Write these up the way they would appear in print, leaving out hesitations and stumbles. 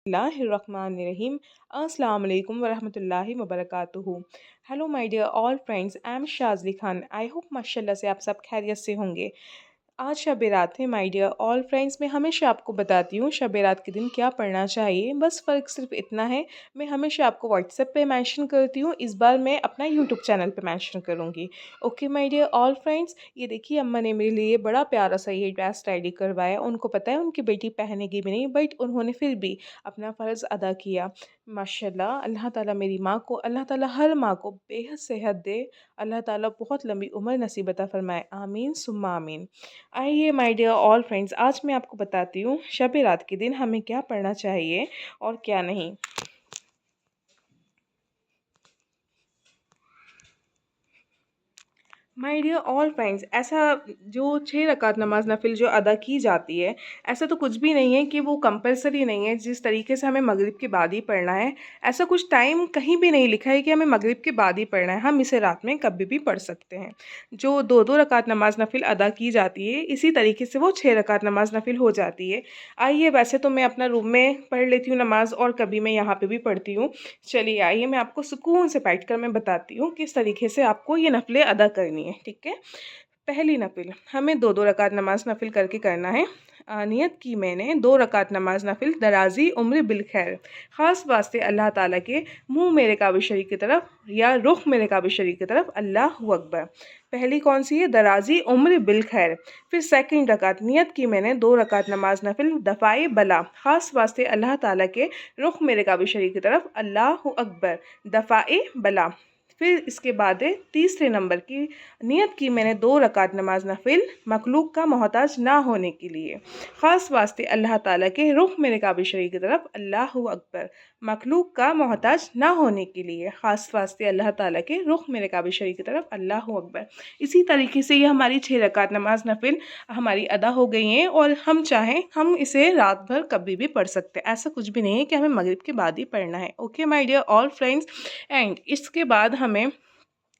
Bismillahirrahmanirrahim. Assalamu alaikum wa rahmatullahi wa barakatuhu. Hello my dear all friends, I am Shazli Khan. I hope माशाल्लाह से आप सब खैरियत से होंगे। आज शब रात है माय डियर ऑल फ्रेंड्स। मैं हमेशा आपको बताती हूँ शब रात के दिन क्या पढ़ना चाहिए, बस फ़र्क सिर्फ इतना है मैं हमेशा आपको व्हाट्सएप पे मेंशन करती हूँ, इस बार मैं अपना यूट्यूब चैनल पे मेंशन करूँगी। Okay my dear all friends, ये देखिए अम्मा ने मेरे लिए बड़ा प्यारा सा ये ड्रेस रेडी करवाया। उनको पता है उनकी बेटी पहनेगी भी नहीं, बट उन्होंने फिर भी अपना फ़र्ज़ अदा किया। माशाल्लाह, अल्लाह ताला मेरी माँ को, अल्लाह ताला हर माँ को बेहद सेहत दे, अल्लाह ताला बहुत लंबी उम्र नसीब अता फ़रमाए, आमीन सुम्मा आमीन। आइए माय डियर ऑल फ्रेंड्स, आज मैं आपको बताती हूँ शब रात के दिन हमें क्या पढ़ना चाहिए और क्या नहीं। माय डियर ऑल फ्रेंड्स, ऐसा जो 6 रकात नमाज नफिल जो अदा की जाती है, ऐसा तो कुछ भी नहीं है कि वो कंपलसरी नहीं है जिस तरीके से हमें मगरिब के बाद ही पढ़ना है। ऐसा कुछ टाइम कहीं भी नहीं लिखा है कि हमें मगरिब के बाद ही पढ़ना है, हम इसे रात में कभी भी पढ़ सकते हैं। जो 2-2 रकात नमाज नफिल अदा की जाती है, इसी तरीके से वो 6 रकात नमाज नफिल हो जाती है। आइए, वैसे तो मैं अपना रूम में पढ़ लेती हूँ नमाज और कभी मैं यहाँ पे भी पढ़ती हूँ। चलिए आइए मैं आपको सुकून से बैठ कर मैं बताती हूँ किस तरीके से आपको ये नफिलें अदा करनी है, ठीक है। पहली नफिल हमें 2-2 रकात नमाज नफिल करके करना है। नियत की मैंने 2 रकात नमाज नफिल दराजी उम्र बिलखैर, ख़ास वास्ते अल्लाह ताला के मुँह मेरे काबा शरीफ की तरफ या रुख मेरे काबा शरीफ की तरफ, अल्लाहु अकबर। पहली कौन सी है? दराजी उम्र बिलखैर। फिर सेकंड रकात, नियत की मैंने 2 रकात नमाज नफिल दफ़ाए बला, ख़ास वास्ते अल्लाह ताला के रुख मेरे काबा शरीफ की तरफ, अल्लाहु अकबर, दफ़ाए बला। फिर इसके बाद है तीसरे नंबर की, नियत की मैंने 2 रकात नमाज नफिल मखलूक का मोहताज ना होने के लिए, ख़ास वास्ते अल्लाह ताला के रुख मेरे काबा शरीफ की तरफ, अल्लाहु अकबर, मखलूक का मोहताज ना होने के लिए, ख़ास वास्ते अल्लाह ताला के रुख मेरे काबा शरीफ की तरफ, अल्लाहु अकबर। इसी तरीके से ये हमारी 6 रकात नमाज नफिल हमारी अदा हो गई हैं और हम चाहें हम इसे रात भर कभी भी पढ़ सकते हैं। ऐसा कुछ भी नहीं है कि हमें मगरिब के बाद ही पढ़ना है। Okay my dear all friends, and इसके बाद हमें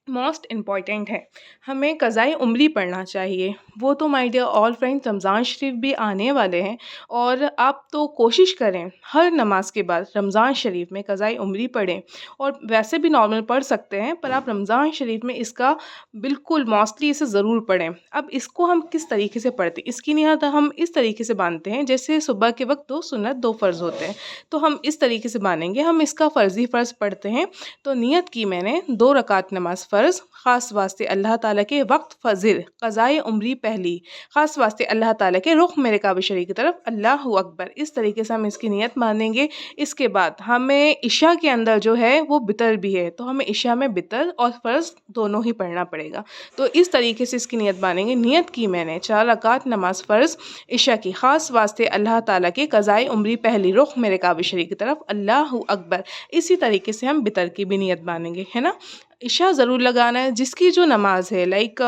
मोस्ट इम्पॉर्टेंट है, हमें क़ज़ाए उम्री पढ़ना चाहिए। वो तो my dear all friends Ramzan Sharif भी आने वाले हैं और आप तो कोशिश करें हर नमाज के बाद रमज़ान शरीफ में क़ज़ाए उम्री पढ़ें, और वैसे भी नॉर्मल पढ़ सकते हैं, पर आप रमज़ान शरीफ में इसका बिल्कुल मोस्टली इसे ज़रूर पढ़ें। अब इसको हम किस तरीके से पढ़ते हैं, इसकी नियत हम इस तरीके से बांधते हैं जैसे सुबह के वक्त 2 सुन्नत 2 फ़र्ज़ होते हैं, तो हम इस तरीके से बांधेंगे। हम इसका फ़र्ज़ी फ़र्ज़ पढ़ते हैं, तो नियत की मैंने 2 रकात नमाज फ़र्ज़, ख़ास वास्ते अल्लाह ताला के वक्त फ़ज़िल, क़ज़ाए उम्री पहली, ख़ास वास्ते अल्लाह ताला के रुख मेरे काबा शरीफ की तरफ, अल्लाहु अकबर। इस तरीके से हम इसकी नियत मानेंगे। इसके बाद हमें इशा के अंदर जो है वो बितर भी है, तो हमें इशा में बितर और फ़र्ज़ दोनों ही पढ़ना पड़ेगा। तो इस तरीके से इसकी नियत मानेंगे। नियत की मैंने 4 रकात नमाज फ़र्ज़ इशा की, ख़ास वास्ते अल्लाह ताला के क़ज़ाए उम्री पहली, रुख मेरे काबा शरीफ की तरफ, अल्लाहु अकबर। इसी तरीके से हम बितर की भी नियत मानेंगे, है ना। इशा ज़रूर लगाना है। जिसकी जो नमाज है लाइक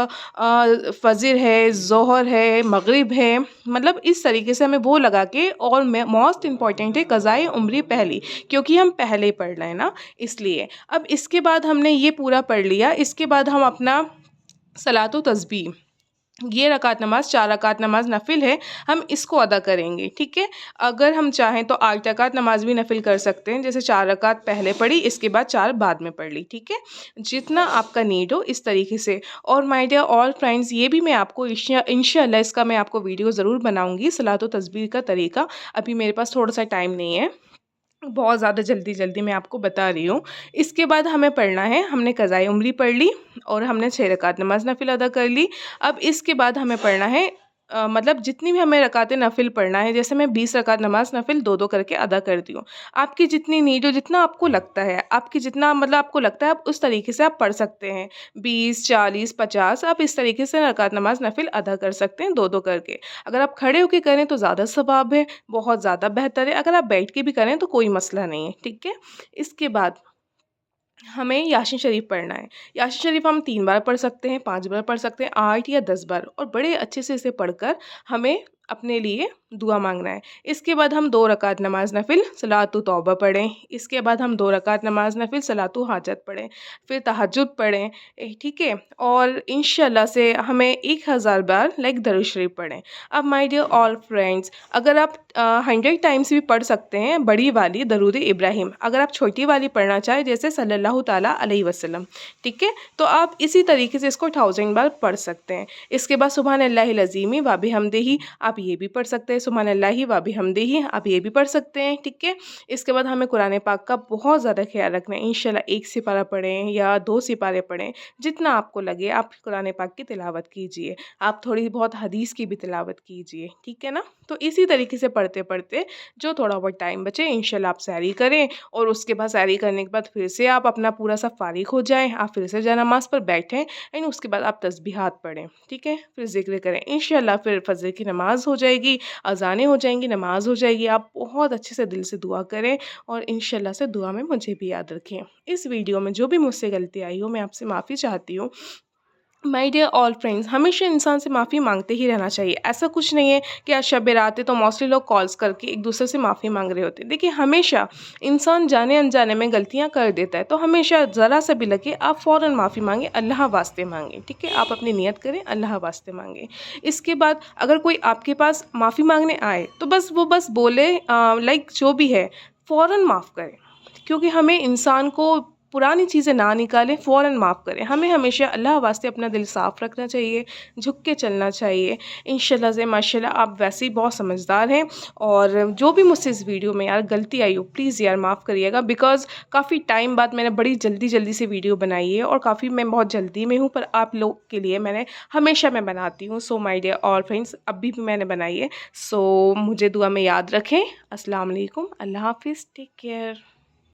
फ़जर है, ज़ोहर है, मगरिब है, मतलब इस तरीके से हमें वो लगा के, और मोस्ट इम्पॉर्टेंट है क़ज़ाए उम्री पहली, क्योंकि हम पहले पढ़ रहे हैं ना, इसलिए। अब इसके बाद हमने ये पूरा पढ़ लिया, इसके बाद हम अपना सलातो तस्बीह, ये रकात नमाज 4 रकात नमाज नफिल है, हम इसको अदा करेंगे, ठीक है। अगर हम चाहें तो 8 रकात नमाज भी नफिल कर सकते हैं, जैसे 4 रकात पहले पढ़ी, इसके बाद 4 बाद में पढ़ ली, ठीक है। जितना आपका नीड हो इस तरीके से। और माय डियर ऑल फ्रेंड्स, ये भी मैं आपको इंशाल्लाह इसका मैं आपको वीडियो ज़रूर बनाऊँगी, सलातो तस्बीह का तरीका। अभी मेरे पास थोड़ा सा टाइम नहीं है, बहुत ज़्यादा जल्दी मैं आपको बता रही हूँ। इसके बाद हमें पढ़ना है, हमने क़ज़ाए उम्री पढ़ ली और हमने 6 रकात नमाज नफिल अदा कर ली। अब इसके बाद हमें पढ़ना है मतलब जितनी भी हमें रकातें नफिल पढ़ना है, जैसे मैं 20 रकात नमाज नफिल 2-2 करके अदा करती हूँ। आपकी जितनी नीड हो, जितना आपको लगता है, आपकी जितना मतलब आपको लगता है, आप उस तरीके से आप पढ़ सकते हैं। 20, 40, 50 आप इस तरीके से रकात नमाज नफिल अदा कर सकते हैं 2-2 करके। अगर आप खड़े होके करें तो ज़्यादा सवाब है, बहुत ज़्यादा बेहतर है। अगर आप बैठ के भी करें तो कोई मसला नहीं है, ठीक है। इसके बाद हमें यासीन शरीफ पढ़ना है। यासीन शरीफ हम 3 बार पढ़ सकते हैं, 5 बार पढ़ सकते हैं, 8 या 10 बार, और बड़े अच्छे से इसे पढ़कर हमें अपने लिए दुआ मांगना है। इसके बाद हम 2 रकात नमाज नफिल सलातु तौबा पढ़ें। इसके बाद हम 2 रकात नमाज नफिल सलातु हाजत पढ़ें, फिर तहज्जुद पढ़ें, ठीक है। और इंशाल्लाह से हमें 1000 बार लाइक दरूद शरीफ पढ़ें। अब माय डियर ऑल फ्रेंड्स, अगर आप 100 टाइम्स भी पढ़ सकते हैं बड़ी वाली दरूद इब्राहिम, अगर आप छोटी वाली पढ़ना चाहें जैसे सल्लल्लाहु ताला अलैहि वसल्लम, ठीक है, तो आप इसी तरीके से इसको 1000 बार पढ़ सकते हैं। इसके बाद सुभान अल्लाहिल अज़ीम व बिहम्दिही आप ये भी पढ़ सकते हैं, सुभान अल्लाहि व बिहम्दिही आप ये भी पढ़ सकते हैं, ठीक है। इसके बाद हमें कुरान पाक का बहुत ज़्यादा ख्याल रखना है। इंशाल्लाह 1 सिपारा पढ़ें या 2 सिपारे पढ़ें, जितना आपको लगे आप कुरान पाक की तिलावत कीजिए। आप थोड़ी बहुत हदीस की भी तिलावत कीजिए, ठीक है ना। तो इसी तरीके से पढ़ते पढ़ते जो थोड़ा बहुत टाइम बचे इंशाल्लाह आप सैरी करें, और उसके बाद सैरी करने के बाद फिर से आप अपना पूरा सा फारिग हो जाएं, आप फिर से नमाज पर बैठें एंड उसके बाद आप तस्बीहात पढ़ें, ठीक है, फिर जिक्र करें। इंशाल्लाह फिर फजर की नमाज हो जाएगी, अज़ानें हो जाएंगी, नमाज हो जाएगी। आप बहुत अच्छे से दिल से दुआ करें और इंशाल्लाह से दुआ में मुझे भी याद रखें। इस वीडियो में जो भी मुझसे गलती आई हो मैं आपसे माफ़ी चाहती हूँ। माय डियर ऑल फ्रेंड्स, हमेशा इंसान से माफ़ी मांगते ही रहना चाहिए। ऐसा कुछ नहीं है कि आज शब रात है तो मोस्टली लोग कॉल्स करके एक दूसरे से माफ़ी मांग रहे होते हैं। देखिए, हमेशा इंसान जाने अनजाने में गलतियां कर देता है, तो हमेशा ज़रा सा भी लगे आप फ़ौरन माफ़ी मांगें, अल्लाह वास्ते मांगें, ठीक है। आप अपनी नियत करें, अल्लाह वास्ते मांगें। इसके बाद अगर कोई आपके पास माफ़ी मांगने आए तो बस बोले लाइक जो भी है फ़ौरन माफ़ करें, क्योंकि हमें इंसान को पुरानी चीज़ें ना निकालें, फ़ौरन माफ़ करें। हमें हमेशा अल्लाह वास्ते अपना दिल साफ़ रखना चाहिए, झुक के चलना चाहिए। इंशाल्लाह से माशाल्लाह आप वैसे ही बहुत समझदार हैं, और जो भी मुझसे इस वीडियो में यार गलती आई हो प्लीज़ यार माफ़ करिएगा, बिकॉज़ काफ़ी टाइम बाद मैंने बड़ी जल्दी से वीडियो बनाई है और काफ़ी मैं बहुत जल्दी में हूँ, पर आप लोग के लिए मैंने हमेशा मैं बनाती हूँ। So my dear all friends, अभी भी मैंने बनाई है। सो मुझे दुआ में याद रखें। अस्सलाम वालेकुम, अल्लाह हाफ़िज़, टेक केयर।